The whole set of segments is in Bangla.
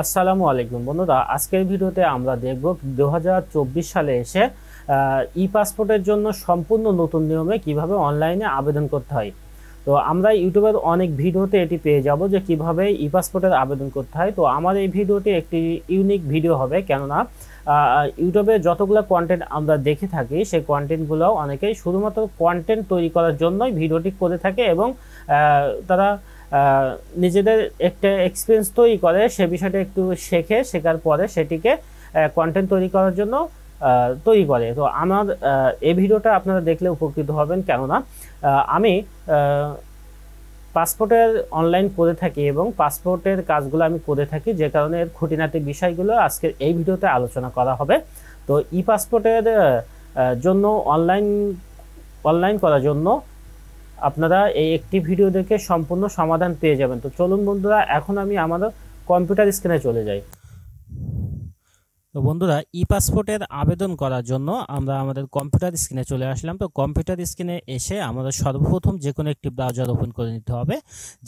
আসসালামু আলাইকুম বন্ধুরা, আজকের ভিডিওতে আমরা দেখব 2024 সালে এসে ই পাসপোর্টের জন্য সম্পূর্ণ নতুন নিয়মে কিভাবে অনলাইনে আবেদন করতে হয়। তো আমরা ইউটিউবের অনেক ভিডিওতে এটি পেয়ে যাব যে কিভাবে ই পাসপোর্টের আবেদন করতে হয়। তো আমার এই ভিডিওটি একটি ইউনিক ভিডিও হবে, কেননা ইউটিউবে যতগুলো কন্টেন্ট আমরা দেখে থাকি সেই কন্টেন্টগুলো অনেকেই শুধুমাত্র কন্টেন্ট তৈরি করার জন্যই ভিডিওটি করে থাকে এবং তারা নিজেদের একটা এক্সপিরিয়েন্স তৈরি করে, সে বিষয়টা একটু শেখার পরে সেটিকে কন্টেন্ট তৈরি করার জন্য তৈরি করে। তো আমার এই ভিডিওটা আপনারা দেখলে উপকৃত হবেন, কেননা আমি পাসপোর্টের অনলাইন করে থাকি এবং পাসপোর্টের কাজগুলো আমি করে থাকি, যে কারণে এর খুঁটিনাটি বিষয়গুলো আজকের এই ভিডিওতে আলোচনা করা হবে। তো ই পাসপোর্টের জন্য অনলাইন করার জন্য আপনারা এই একটি ভিডিও দেখে সম্পূর্ণ সমাধান পেয়ে যাবেন। তো চলুন বন্ধুরা, এখন আমি আমাদের কম্পিউটার স্ক্রিনে চলে যাই। তো বন্ধুরা, ই পাসপোর্টের আবেদন করার জন্য আমরা আমাদের কম্পিউটার স্ক্রিনে চলে আসলাম। তো কম্পিউটার স্ক্রিনে এসে আমাদের সর্বপ্রথম যে কোনো একটি ব্রাউজার ওপেন করে নিতে হবে।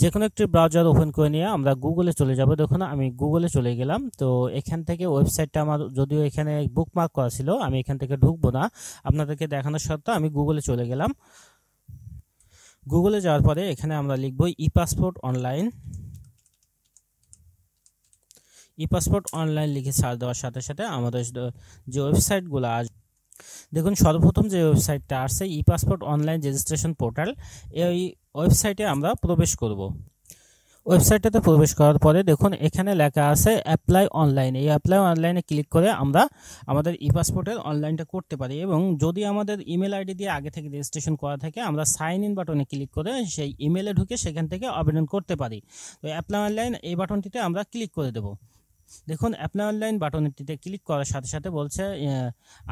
যে কোনো একটি ব্রাউজার ওপেন করে নিয়ে আমরা গুগলে চলে যাব। দেখুন আমি গুগলে চলে গেলাম। তো এখান থেকে ওয়েবসাইটটা আমার যদিও এখানে বুকমার্ক করা ছিল, আমি এখান থেকে ঢুকবো না, আপনাদেরকে দেখানোর সত্ত্বেও আমি গুগলে চলে গেলাম। গুগলে যাওয়ার পরে এখানে আমরা লিখব ই পাসপোর্ট অনলাইন। ই পাসপোর্ট অনলাইন লিখে সার্চ দেওয়ার সাথে সাথে আমাদের যে ওয়েবসাইটগুলো আসবে, দেখুন সর্বপ্রথম যে ওয়েবসাইটটা আসছে ই পাসপোর্ট অনলাইন রেজিস্ট্রেশন পোর্টাল, এই ওয়েবসাইটে আমরা প্রবেশ করব। ওয়েবসাইটটাতে প্রবেশ করার পরে দেখুন এখানে লেখা আছে অ্যাপ্লাই অনলাইন। এই অ্যাপ্লাই অনলাইনে ক্লিক করে আমরা আমাদের ই পাসপোর্টের অনলাইনটা করতে পারি, এবং যদি আমাদের ইমেল আইডি দিয়ে আগে থেকে রেজিস্ট্রেশন করা থাকে আমরা সাইন ইন বাটনে ক্লিক করে সেই ইমেলে ঢুকে সেখান থেকে আবেদন করতে পারি। তো অ্যাপ্লাই অনলাইন এই বাটনটিতে আমরা ক্লিক করে দেব। দেখুন অ্যাপ্লাই অনলাইন বাটনটিতে ক্লিক করার সাথে সাথে বলছে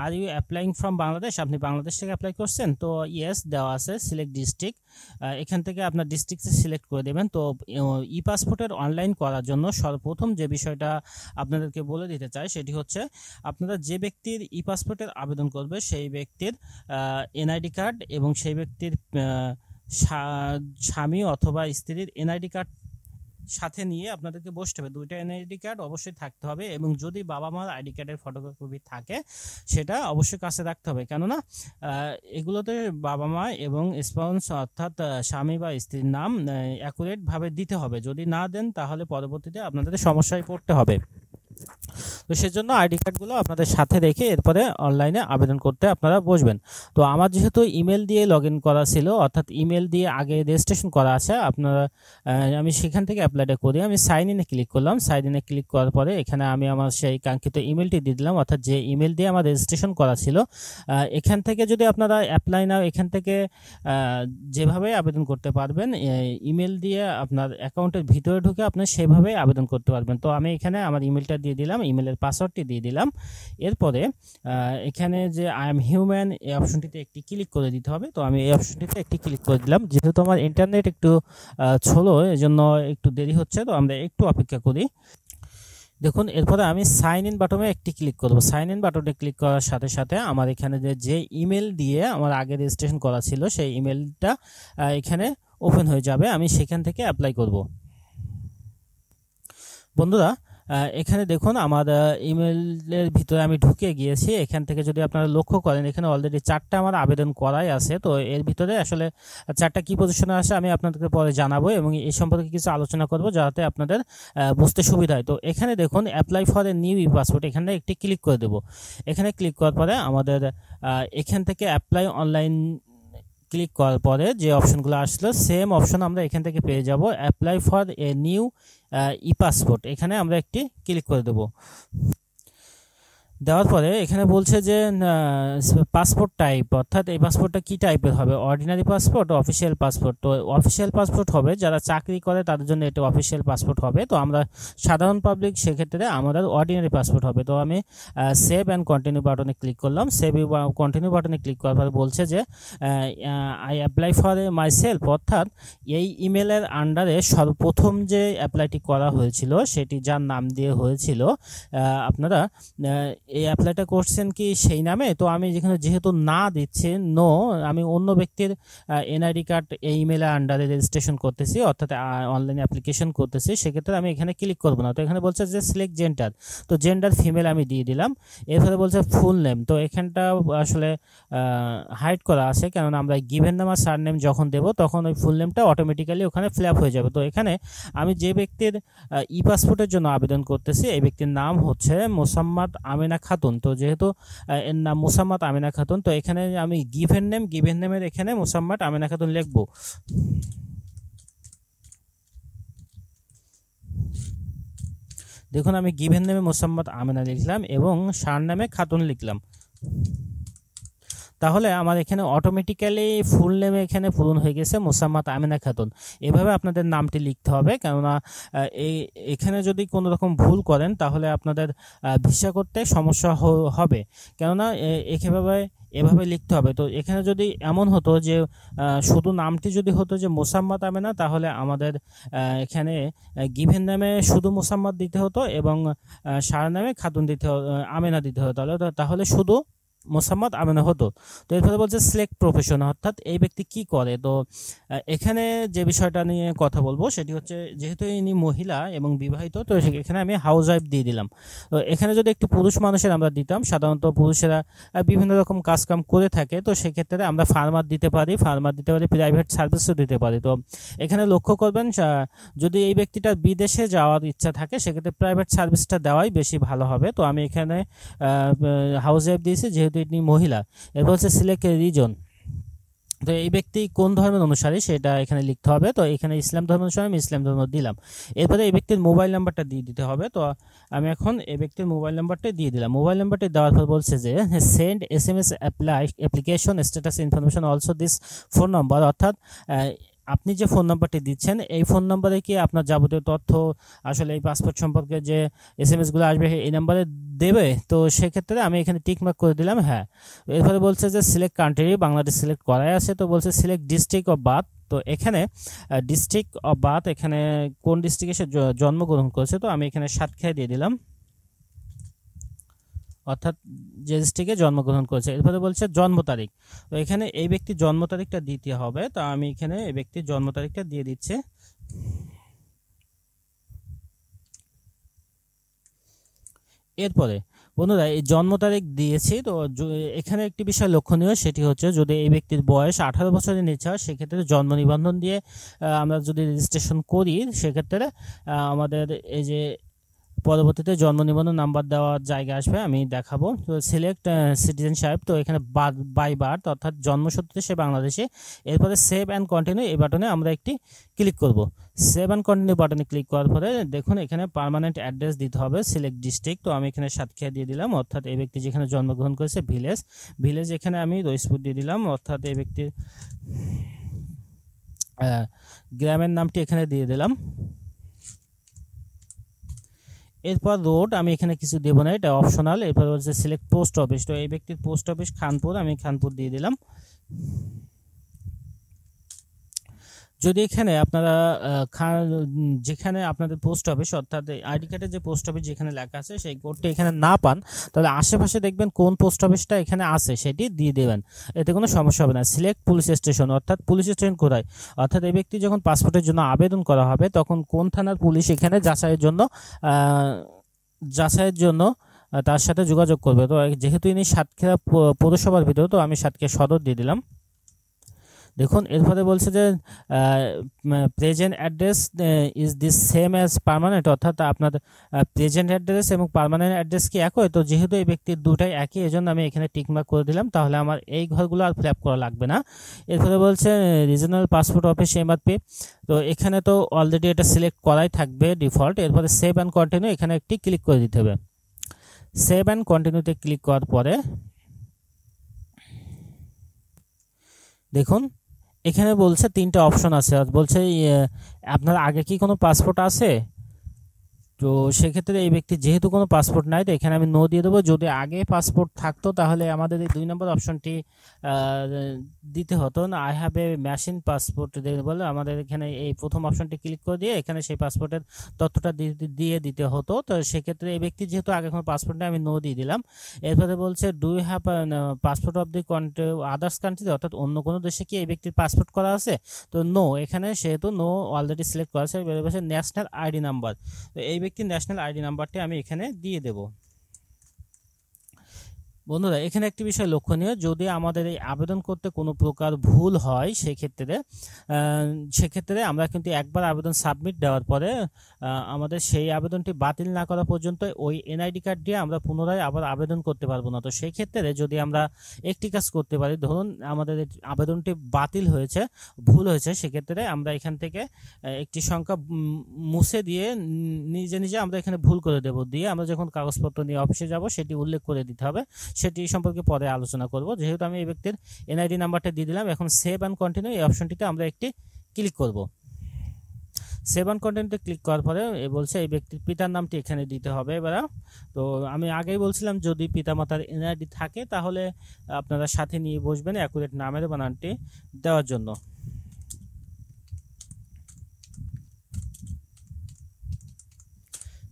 are you applying from Bangladesh, আপনি বাংলাদেশ থেকে অ্যাপ্লাই করছেন? তো ইয়েস দেওয়া আছে। সিলেক্ট ডিস্ট্রিক্ট, এখান থেকে আপনার ডিস্ট্রিক্টে সিলেক্ট করে দেবেন। তো ই পাসপোর্টের অনলাইন করার জন্য সর্বপ্রথম যে বিষয়টা আপনাদেরকে বলে দিতে চাই সেটি হচ্ছে, আপনারা যে ব্যক্তির ই পাসপোর্টের আবেদন করবে সেই ব্যক্তির এনআইডি কার্ড এবং সেই ব্যক্তির স্বামী অথবা স্ত্রীর এনআইডি কার্ড সাথে নিয়ে আপনাদেরকে বসতে হবে। দুইটা এনআইডি কার্ড অবশ্যই থাকতে হবে, এবং যদি বাবা মার আইডি কার্ডের ফটোকপি থাকে সেটা অবশ্যই কাছে রাখতে হবে, কেননা এগুলোতে বাবা মা এবং স্পাউস অর্থাৎ স্বামী বা স্ত্রীর নাম অ্যাকুরেটভাবে দিতে হবে। যদি না দেন তাহলে পরবর্তীতে আপনাদের সমস্যায় পড়তে হবে। তো সেজন্য আইডি কার্ডগুলো আপনাদের সাথে রেখে এরপরে অনলাইনে আবেদন করতে আপনারা বসবেন। তো আমার যেহেতু ইমেল দিয়ে লগ ইন করা ছিল, অর্থাৎ ইমেল দিয়ে আগে রেজিস্ট্রেশন করা আছে, আপনারা আমি সেখান থেকে অ্যাপ্লাইটা করি। আমি সাইন ইনে ক্লিক করলাম। সাইন ইনে ক্লিক করার পরে এখানে আমি আমার সেই কাঙ্ক্ষিত ইমেলটি দিয়ে দিলাম, অর্থাৎ যে ইমেল দিয়ে আমার রেজিস্ট্রেশন করা ছিল। এখান থেকে যদি আপনারা অ্যাপ্লাই নাও এখান থেকে যেভাবে আবেদন করতে পারবেন, ইমেল দিয়ে আপনার অ্যাকাউন্টের ভিতরে ঢুকে আপনি সেভাবেই আবেদন করতে পারবেন। তো আমি এখানে আমার ইমেলটা দিয়ে দিলাম, ইমেলের পাসওয়ার্ডটি দিয়ে দিলাম। এরপরে এখানে যে আই এম হিউম্যান এই অপশনটিতে একটি ক্লিক করে দিতে হবে। তো আমি এই অপশনটিতে একটি ক্লিক করে দিলাম। যেহেতু আমার ইন্টারনেট একটু স্লো, এজন্য একটু দেরি হচ্ছে, তো আমরা একটু অপেক্ষা করি। দেখুন এরপরে আমি সাইন ইন বাটনে একটি ক্লিক করব। সাইন ইন বাটনে ক্লিক করার সাথে সাথে আমার এখানে যে ইমেল দিয়ে আমার আগে রেজিস্ট্রেশন করা ছিল সেই ইমেলটা এখানে ওপেন হয়ে যাবে। আমি সেখান থেকে অ্যাপ্লাই করব। বন্ধুরা, এখানে দেখুন আমার ইমেলের ভিতরে আমি ঢুকে গিয়েছি। এখান থেকে যদি আপনারা লক্ষ্য করেন এখানে অলরেডি 4টা আমার আবেদন করাই আছে। তো এর ভিতরে আসলে 4টা কি পজিশনে আছে আমি আপনাদেরকে পরে জানাবো, এবং এই সম্পর্কে কিছু আলোচনা করব যাতে আপনাদের বুঝতে সুবিধা হয়। তো এখানে দেখুন apply for a new E passport, এখানে একটি ক্লিক করে দেব। এখানে ক্লিক করার পরে আমাদের এখান থেকে অ্যাপ্লাই অনলাইন ক্লিক করার পরে যে অপশনগুলো আসলো সেম অপশন আমরা এখান থেকে পেয়ে যাব। Apply for a new E passport, এখানে আমরা একটি ক্লিক করে দেব। দেওয়ার পরে এখানে বলছে যে পাসপোর্ট টাইপ, অর্থাৎ এই পাসপোর্টটা কি টাইপের হবে, অর্ডিনারি পাসপোর্ট, অফিসিয়াল পাসপোর্ট। তো অফিসিয়াল পাসপোর্ট হবে যারা চাকরি করে তাদের জন্য এটা অফিসিয়াল পাসপোর্ট হবে। তো আমরা সাধারণ পাবলিক সেক্ষেত্রে আমাদের অর্ডিনারি পাসপোর্ট হবে। তো আমি সেভ অ্যান্ড কন্টিনিউ বাটনে ক্লিক করলাম। সেভ কন্টিনিউ বাটনে ক্লিক করার পরে বলছে যে I apply for my self, অর্থাৎ এই ইমেলের আন্ডারে সর্বপ্রথম যে অ্যাপ্লাইটি করা হয়েছিল সেটি যার নাম দিয়ে হয়েছিল, আপনারা এই অ্যাপ্লাইটা করছেন কি সেই নামে, তো আমি যেহেতু না দিচ্ছি নো, আমি অন্য ব্যক্তির এনআইডি কার্ড এই ইমেলের আন্ডারে রেজিস্ট্রেশন করতেছি, অর্থাৎ অনলাইনে অ্যাপ্লিকেশন করতেছি, সেক্ষেত্রে আমি এখানে ক্লিক করব না। তো এখানে বলছে যে সিলেক্ট জেন্ডার, তো জেন্ডার ফিমেল আমি দিয়ে দিলাম। এরপরে বলছে ফুল নেম, তো এখানটা আসলে হাইড করা আছে, কেননা আমরা গিভেন নাম আর সার নেম যখন দেবো তখন ওই ফুল নেমটা অটোমেটিক্যালি ওখানে ফিল আপ হয়ে যাবে। তো এখানে আমি যে ব্যক্তির ই পাসপোর্টের জন্য আবেদন করতেছি এই ব্যক্তির নাম হচ্ছে মোসাম্মদ আমিনা খাতুন। তো যেহেতু এর নাম মোসাম্মদ আমিনা খাতুন, তো এখানে আমি গিভেন নেমের এখানে মোসাম্মদ আমিনা খাতুন লিখবো। দেখুন আমি গিভেন নেমে মোসাম্মদ আমিনা লিখলাম এবং সার নামে খাতুন লিখলাম। তাহলে আমার এখানে অটোমেটিক্যালি ফুল নেমে এখানে পূরণ হয়ে গেছে মোসাম্মদ আমিনা খাতুন। এভাবে আপনাদের নামটি লিখতে হবে, কেননা এখানে যদি কোনো রকম ভুল করেন তাহলে আপনাদের ভিসা করতে সমস্যা হবে, কেননা এভাবে লিখতে হবে। তো এখানে যদি এমন হতো যে শুধু নামটি যদি হতো যে মোসাম্মদ আমিনা, তাহলে আমাদের এখানে গিভেন নামে শুধু মোসাম্মদ দিতে হতো এবং সার নামে খাতুন আমিনা দিতে হতো, তাহলে শুধু মোসাম্মদ আমিনা হতো। তো এরপরে বলছে সিলেক্ট প্রফেশন, অর্থাৎ এই ব্যক্তি কি করে। তো এখানে যে বিষয়টা নিয়ে কথা বলবো সেটি হচ্ছে, যেহেতু ইনি মহিলা এবং বিবাহিত, তো এখানে আমি হাউস ওয়াইফ দিয়ে দিলাম। তো এখানে যদি একটি পুরুষ মানুষের আমরা দিতাম, সাধারণত পুরুষেরা বিভিন্ন রকম কাজকাম করে থাকে, তো সেক্ষেত্রে আমরা ফার্মার দিতে পারি, প্রাইভেট সার্ভিসও দিতে পারি। তো এখানে লক্ষ্য করবেন যদি এই ব্যক্তিটার বিদেশে যাওয়ার ইচ্ছা থাকে সেক্ষেত্রে প্রাইভেট সার্ভিসটা দেওয়াই বেশি ভালো হবে। তো আমি এখানে হাউস ওয়াইফ দিয়েছি যেহেতু ইনি মহিলা। এরপর হচ্ছে সিলেক্ট রিজন, তো এই ব্যক্তি কোন ধর্মের অনুসারী সেটা এখানে লিখতে হবে। তো এখানে ইসলাম ধর্ম অনুসারী আমি ইসলাম ধর্ম দিলাম। এরপরে এই ব্যক্তির মোবাইল নাম্বারটা দিয়ে দিতে হবে। তো আমি এখন এই ব্যক্তির মোবাইল নাম্বারটা দিয়ে দিলাম। মোবাইল নাম্বারটি দেওয়ার পর বলছে যে send SMS application status information also this phone number, অর্থাৎ আপনি যে ফোন নাম্বারটি দিচ্ছেন এই ফোন নাম্বারে কি আপনার যাবতীয় তথ্য আসলে এই পাসপোর্ট সম্পর্কে যে SMS-গুলো আসবে এই নাম্বারে দেবে। তো সেক্ষেত্রে আমি এখানে টিক মার্ক করে দিলাম হ্যাঁ। এরপরে বলছে যে সিলেক্ট কান্ট্রি, বাংলাদেশ সিলেক্ট করাই আছে। তো বলছে সিলেক্ট ডিস্ট্রিক্ট অফ বার্থ, তো এখানে ডিস্ট্রিক্ট অফ বার্থ এখানে কোন ডিস্ট্রিক্টে সে জন্মগ্রহণ করেছে, তো আমি এখানে সাতক্ষীরা দিয়ে দিলাম, অর্থাৎ যে ডিস্ট্রিক্টে জন্মগ্রহণ করেছে। এরপরে বলছে জন্ম তারিখ, তো এখানে এই ব্যক্তির জন্ম তারিখটা দিতে হবে। তো আমি এখানে এই ব্যক্তির জন্ম তারিখটা দিয়ে দিচ্ছি। এরপরে বন্ধুরা এই জন্ম তারিখ দিয়েছি। তো এখানে একটি বিষয় লক্ষণীয়, সেটি হচ্ছে যদি এই ব্যক্তির বয়স 18 বছরের নিচে হয় সেক্ষেত্রে জন্ম নিবন্ধন দিয়ে আমরা যদি রেজিস্ট্রেশন করি সেক্ষেত্রে আমাদের এই যে পরবর্তীতে জন্ম নিবন্ধন নাম্বার দেওয়ার জায়গা আসবে, আমি দেখাবো। তো সিলেক্ট সিটিজেনশিপ, তো এখানে বাই বার্থ অর্থাৎ জন্মসূত্রে সে বাংলাদেশে। এরপরে সেভ অ্যান্ড কন্টিনিউ এই বাটনে আমরা একটি ক্লিক করব। সেভ অ্যান্ড কন্টিনিউ বাটনে ক্লিক করার পরে দেখুন এখানে পার্মানেন্ট অ্যাড্রেস দিতে হবে, সিলেক্ট ডিস্ট্রিক্ট, তো আমি এখানে সাতক্ষীরা দিয়ে দিলাম, অর্থাৎ এই ব্যক্তি যেখানে জন্মগ্রহণ করেছে ভিলেজ এখানে আমি রইসপুর দিয়ে দিলাম, অর্থাৎ এই ব্যক্তির গ্রামের নামটি এখানে দিয়ে দিলাম। এরপর রোড আমি এখানে কিছু দেবো না, এটা অপশনাল। এরপর হচ্ছে সিলেক্ট পোস্ট অফিস, তো এই ব্যক্তির পোস্ট অফিস খানপুর, আমি খানপুর দিয়ে দিলাম। যদি এখানে আপনারা যেখানে আপনাদের পোস্ট অফিস অর্থাৎ আইডি কার্ডের যে পোস্ট অফিস যেখানে লেখা আছে সেই কোডটা এখানে না পান, তাহলে আশেপাশে দেখবেন কোন পোস্ট অফিসটা এখানে আছে সেটি দিয়ে দেবেন, এতে কোনো সমস্যা হবে না। সিলেক্ট পুলিশ স্টেশন, অর্থাৎ পুলিশ স্টেশন কোথায়, অর্থাৎ এই ব্যক্তি যখন পাসপোর্টের জন্য আবেদন করা হবে তখন কোন থানার পুলিশ এখানে যাচাইয়ের জন্য তার সাথে যোগাযোগ করবে। তো যেহেতু ইনি সাতক্ষীরা পৌরসভার ভিতরে, তো আমি সাতক্ষীরা সদর দিয়ে দিলাম। দেখুন এরপরে বলছে যে present address is this same as permanent, অর্থাৎ আপনার প্রেজেন্ট অ্যাড্রেস এবং পার্মানেন্ট অ্যাড্রেস কি একই। তো যেহেতু এই ব্যক্তির দুটাই একই এজন্য আমি এখানে টিকমার্ক করে দিলাম, তাহলে আমার এই ঘরগুলো আর ফিল আপ করা লাগবে না। এরপরে বলছে রিজনাল পাসপোর্ট অফিস MRP, তো এখানে তো অলরেডি এটা সিলেক্ট করাই থাকবে ডিফল্ট। এরপরে সেভ অ্যান্ড কন্টিনিউ এখানে একটি ক্লিক করে দিতে হবে। সেভ অ্যান্ড কন্টিনিউতে ক্লিক করার পরে দেখুন এখানে বলছে তিনটা অপশন আছে, বলছে আপনার আগে কি কোনো পাসপোর্ট আছে, তো সেক্ষেত্রে এই ব্যক্তি যেহেতু কোনো পাসপোর্ট নাই, তো এখানে আমি নো দিয়ে দেবো। যদি আগে পাসপোর্ট থাকতো তাহলে আমাদের এই 2 নম্বর অপশনটি দিতে হতো না, I have a machine passport বলে আমাদের এখানে এই প্রথম অপশনটি ক্লিক করে দিয়ে এখানে সেই পাসপোর্টের তথ্যটা দিয়ে দিতে হতো। তো সেক্ষেত্রে এই ব্যক্তি যেহেতু আগে কোনো পাসপোর্ট নেই, আমি নো দিয়ে দিলাম। এরপরে বলছে do you have passport of the others country, অর্থাৎ অন্য কোনো দেশে কি এই ব্যক্তির পাসপোর্ট করা আছে, তো নো, এখানে সেহেতু নো অলরেডি সিলেক্ট করা আছে। এবারে বলছে ন্যাশনাল আইডি নাম্বার, তো এই ব্যক্তির ন্যাশনাল আইডি নাম্বারটি আমি এখানে দিয়ে দেব। বন্ধুরা এখানে একটি বিষয় লক্ষণীয়, যদি আমাদের এই আবেদন করতে কোনো প্রকার ভুল হয় সেক্ষেত্রে আমরা কিন্তু একবার আবেদন সাবমিট দেওয়ার পরে আমাদের সেই আবেদনটি বাতিল না করা পর্যন্ত ওই এনআইডি কার্ড দিয়ে আমরা পুনরায় আবার আবেদন করতে পারবো না। তো সেই ক্ষেত্রে যদি আমরা একটি কাজ করতে পারি, ধরুন আমাদের আবেদনটি বাতিল হয়েছে, ভুল হয়েছে, সেক্ষেত্রে আমরা এখান থেকে একটি সংখ্যা মুছে দিয়ে নিজে আমরা এখানে ভুল করে দেব, দিয়ে আমরা যখন কাগজপত্র নিয়ে অফিসে যাব সেটি উল্লেখ করে দিতে হবে। সেটি সম্পর্কে পরে আলোচনা করব। যেহেতু আমি এই ব্যক্তির এনআইডি নাম্বারটা দিয়ে দিলাম, এখন সেভ অ্যান্ড কন্টিনিউ এই অপশনটিতে আমরা একটি ক্লিক করব। সেভ অ্যান্ড কন্টিনিউতে ক্লিক করার পরে বলছে এই ব্যক্তির পিতার নামটি এখানে দিতে হবে। এবার তো আমি আগেই বলছিলাম যদি পিতামাতার এনআইডি থাকে তাহলে আপনারা সাথে নিয়ে বসবেন অ্যাকুরেট নামের বানানটি দেওয়ার জন্য।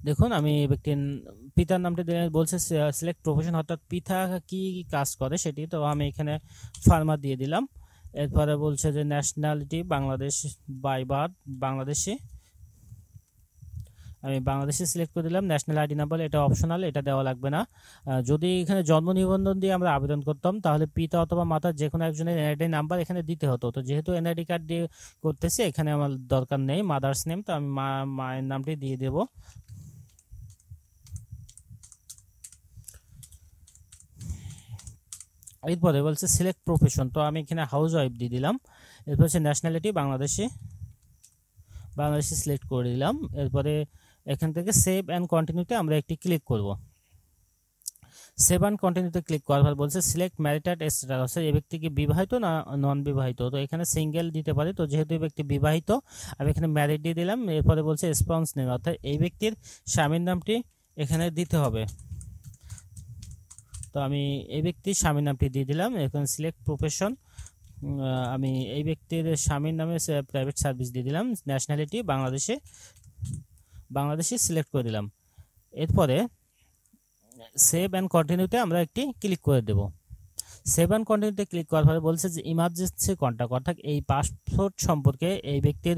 দেখুন আমি ব্যক্তির পিতার নামটি বলছে সিলেক্ট প্রফেশন, অর্থাৎ পিতা কি কাজ করে সেটি, তো আমি এখানে ফার্মার দিয়ে দিলাম। এরপরে বলছে যে nationality Bangladesh by birth Bangladeshi, আমি বাংলাদেশি সিলেক্ট করে দিলাম। ন্যাশনাল আইডি নাম্বার এটা অপশনাল, এটা দেওয়া লাগবে না। যদি এখানে জন্ম নিবন্ধন দিয়ে আমরা আবেদন করতাম তাহলে পিতা অথবা মাতার যে কোনো একজনের এনআইডি নাম্বার এখানে দিতে হতো। তো যেহেতু এনআইডি কার্ড দিয়ে করতেছি এখানে আমার দরকার নেই মাদার্স নেম, তো আমি মায়ের নামটি দিয়ে দেব। এরপরে বলছে সিলেক্ট প্রফেশন, তো আমি এখানে হাউস ওয়াইফ দিয়ে দিলাম। এরপর হচ্ছে ন্যাশনালিটি বাংলাদেশি সিলেক্ট করে দিলাম। এরপরে এখান থেকে সেভ অ্যান্ড কন্টিনিউতে আমরা একটি ক্লিক করব। সেভ অ্যান্ড কন্টিনিউতে ক্লিক করার পর বলছে সিলেক্ট ম্যারিটাল স্ট্যাটাস, এই ব্যক্তি কি বিবাহিত না নন বিবাহিত, তো এখানে সিঙ্গেল দিতে পারে। তো যেহেতু এই ব্যক্তি বিবাহিত আমি এখানে ম্যারিড দিয়ে দিলাম। এরপরে বলছে স্পাউস নেম, অর্থাৎ এই ব্যক্তির স্বামীর নামটি এখানে দিতে হবে। তো আমি এই ব্যক্তির স্বামীর নামটি দিয়ে দিলাম। এখানে সিলেক্ট প্রফেশন, আমি এই ব্যক্তির স্বামীর নামে প্রাইভেট সার্ভিস দিয়ে দিলাম। ন্যাশনালিটি বাংলাদেশি সিলেক্ট করে দিলাম। এরপরে সেভ অ্যান্ড কন্টিনিউতে আমরা একটি ক্লিক করে দেব। সেভ অ্যান্ড কন্টিনিউতে ক্লিক করার পরে বলছে যে ইমার্জেন্সি কন্ট্যাক্ট, অর্থাৎ এই পাসপোর্ট সম্পর্কে এই ব্যক্তির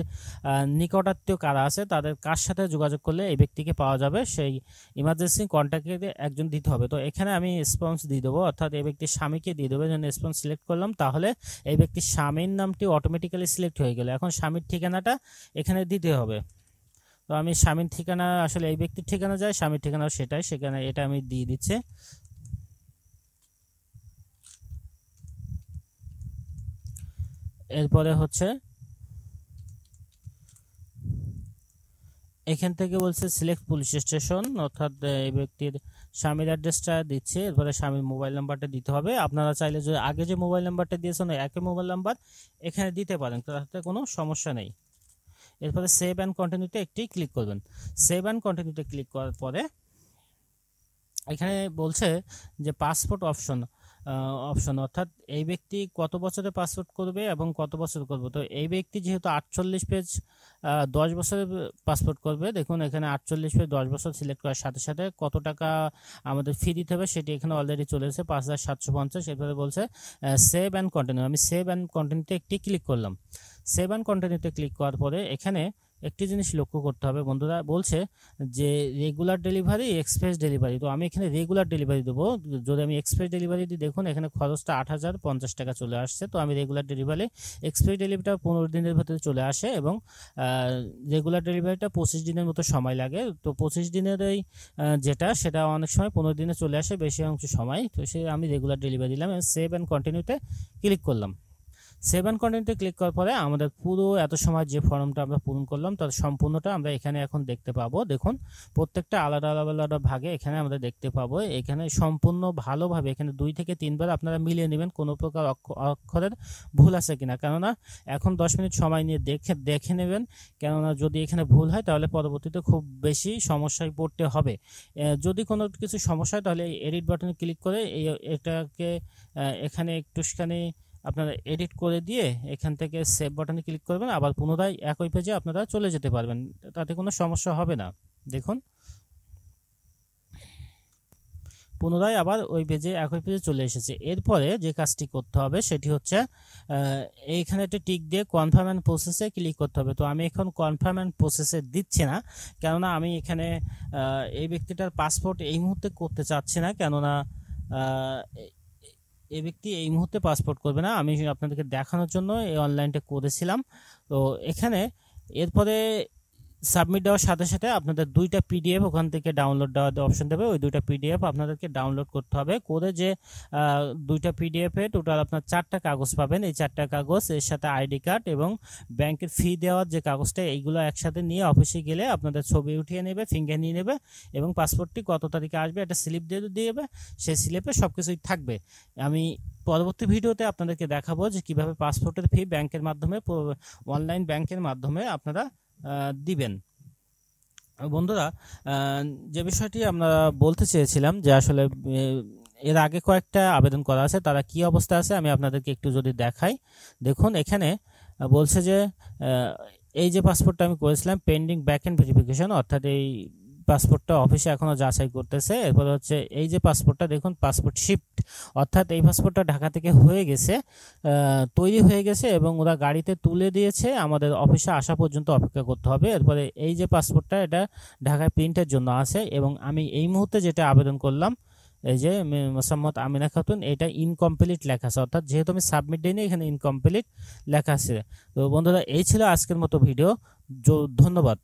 নিকটাত্মীয় কারা আছে তাদের কার সাথে যোগাযোগ করলে এই ব্যক্তিকে পাওয়া যাবে, সেই ইমার্জেন্সি কন্ট্যাক্টে একজন দিতে হবে। তো এখানে আমি রেসপন্স দিয়ে দেবো, অর্থাৎ এই ব্যক্তির স্বামীকে দিয়ে দেবো। যখন রেসপন্স সিলেক্ট করলাম তাহলে এই ব্যক্তির স্বামীর নামটি অটোমেটিক্যালি সিলেক্ট হয়ে গেল। এখন স্বামীর ঠিকানাটা এখানে দিতে হবে। তো আমি স্বামীর ঠিকানা, আসলে এই ব্যক্তির ঠিকানা যায়, স্বামীর ঠিকানাও সেটাই, সেখানে এটা আমি দিয়ে দিচ্ছি। এরপরে হচ্ছে এখান থেকে বলছে সিলেক্ট পুলিশ স্টেশন, অর্থাৎ এই ব্যক্তির স্বামীর অ্যাড্রেসটা দিচ্ছে। এরপরে স্বামীর মোবাইল নাম্বারটা দিতে হবে। আপনারা চাইলে যদি আগে যে মোবাইল নাম্বারটা দিয়েছেন একই মোবাইল নাম্বার এখানে দিতে পারেন, তাতে কোনো সমস্যা নেই। এরপরে সেভ অ্যান্ড কন্টিনিউতে একটি ক্লিক করবেন। সেভ অ্যান্ড কন্টিনিউতে ক্লিক করার পরে এখানে বলছে যে পাসপোর্ট অপশন, অর্থাৎ এই ব্যক্তি কত বছরে পাসপোর্ট করবে এবং কত বছর করবে। তো এই ব্যক্তি যেহেতু 48 পেজ 10 বছরের পাসপোর্ট করবে, দেখুন এখানে 48 পেজ 10 বছর সিলেক্ট করার সাথে সাথে কত টাকা আমাদের ফি দিতে হবে সেটি এখানে অলরেডি চলে এসেছে 5750। এরপরে বলছে সেভ অ্যান্ড কন্টিনিউ, আমি সেভ অ্যান্ড কন্টিনিউতে একটি ক্লিক করলাম। সেভ অ্যান্ড কন্টিনিউতে ক্লিক করার পরে এখানে একটি জিনিস লক্ষ্য করতে হবে বন্ধুরা, বলছে যে রেগুলার ডেলিভারি এক্সপ্রেস ডেলিভারি, তো আমি এখানে রেগুলার ডেলিভারি দেবো। যদি আমি এক্সপ্রেস ডেলিভারি দিই দেখুন এখানে খরচটা 8050 টাকা চলে আসছে। তো আমি রেগুলার ডেলিভারি, এক্সপ্রেস ডেলিভারিটা 15 দিনের ভেতরে চলে আসে এবং রেগুলার ডেলিভারিটা 25 দিনের মতো সময় লাগে। তো 25 দিনের এই সেটা অনেক সময় 15 দিনে চলে আসে বেশি অংশ সময়। তো আমি রেগুলার ডেলিভারি দিলাম, সেভ অ্যান্ড কন্টিনিউতে ক্লিক করলাম। সেভ অ্যান্ড কন্টিনিউতে ক্লিক করার পরে আমাদের পুরো এত সময় যে ফর্মটা আমরা পূরণ করলাম তার সম্পূর্ণটা আমরা এখানে এখন দেখতে পাবো। দেখুন প্রত্যেকটা আলাদা আলাদা ভাগে এখানে আমরা দেখতে পাবো। এখানে সম্পূর্ণ ভালোভাবে এখানে 2 থেকে 3 বার আপনারা মিলিয়ে নেবেন কোনো প্রকার অক্ষরের ভুল আছে কিনা, কেননা এখন 10 মিনিট সময় নিয়ে দেখে নেবেন, কেননা যদি এখানে ভুল হয় তাহলে পরবর্তীতে খুব বেশি সমস্যায় পড়তে হবে। যদি কোনো কিছু সমস্যা হয় তাহলে এডিট বাটনে ক্লিক করে এটাকে এখানে একটুখানি আপনারা এডিট করে দিয়ে এখান থেকে সেভ বাটনে ক্লিক করবেন, আবার পুনরায় একই পেজে আপনারা চলে যেতে পারবেন, তাতে কোনো সমস্যা হবে না। দেখুন পুনরায় আবার ওই পেজে একই পেজে চলে এসেছে। এরপরে যে কাজটি করতে হবে সেটি হচ্ছে এইখানে একটা টিক দিয়ে কনফার্ম অ্যান্ড প্রসেসে ক্লিক করতে হবে। তো আমি এখন কনফার্ম অ্যান্ড প্রসেসে দিচ্ছি না, কেননা আমি এখানে এই ব্যক্তিটার পাসপোর্ট এই মুহূর্তে করতে চাচ্ছি না, কেননা এই ব্যক্তি এই মুহূর্তে পাসপোর্ট করবে না, আমি আপনাদেরকে দেখানোর জন্য এই অনলাইনটা করেছিলাম। তো এখানে এরপরে সাবমিট দেওয়ার সাথে সাথে আপনাদের 2টা পিডিএফ ওখান থেকে ডাউনলোড দেওয়ার অপশন দেবে। ওই 2টা পিডিএফ আপনাদেরকে ডাউনলোড করতে হবে, করে যে 2টা পিডিএফে টোটাল আপনার 4টা কাগজ পাবেন। এই 4টা কাগজ এর সাথে আইডি কার্ড এবং ব্যাংকের ফি দেওয়ার যে কাগজটা, এইগুলো একসাথে নিয়ে অফিসে গেলে আপনাদের ছবি উঠিয়ে নেবে, ফিঙ্গার নিয়ে নেবে এবং পাসপোর্টটি কত তারিখে আসবে একটা স্লিপ দিয়ে দেবে, সেই স্লিপে সব কিছুই থাকবে। আমি পরবর্তী ভিডিওতে আপনাদেরকে দেখাবো যে কিভাবে পাসপোর্টের ফি ব্যাংকের মাধ্যমে অনলাইন ব্যাংকের মাধ্যমে আপনারা দিবেন। বন্ধুরা যে বিষয়টি আমরা বলতে চেয়েছিলাম যে আসলে এর আগে কয়েকটা আবেদন করা আছে, তারা কি অবস্থা আছে আমি আপনাদেরকে একটু যদি দেখাই। দেখুন এখানে বলছে যে এই যে পাসপোর্টটা আমি করেছিলাম পেন্ডিং ব্যাক এন্ড ভেরিফিকেশন, অর্থাৎ এই পাসপোর্টটা অফিসে এখনো যাচাই করতেছে। এরপর হচ্ছে এই যে পাসপোর্টটা দেখুন পাসপোর্ট শিফট, অর্থাৎ এই পাসপোর্টটা ঢাকা থেকে হয়ে গেছে, তৈরি হয়ে গেছে এবং ওরা গাড়িতে তুলে দিয়েছে, আমাদের অফিসে আসা পর্যন্ত অপেক্ষা করতে হবে। এরপরে এই যে পাসপোর্টটা এটা ঢাকায় প্রিন্টের জন্য আছে এবং আমি এই মুহূর্তে যেটা আবেদন করলাম এই যে মোসাম্মদ আমিনা খাতুন, এটা ইনকমপ্লিট লেখা আছে, অর্থাৎ যেহেতু আমি সাবমিট দিইনি এখানে ইনকমপ্লিট লেখা আছে। তো বন্ধুরা এই ছিল আজকের মতো ভিডিও, ধন্যবাদ।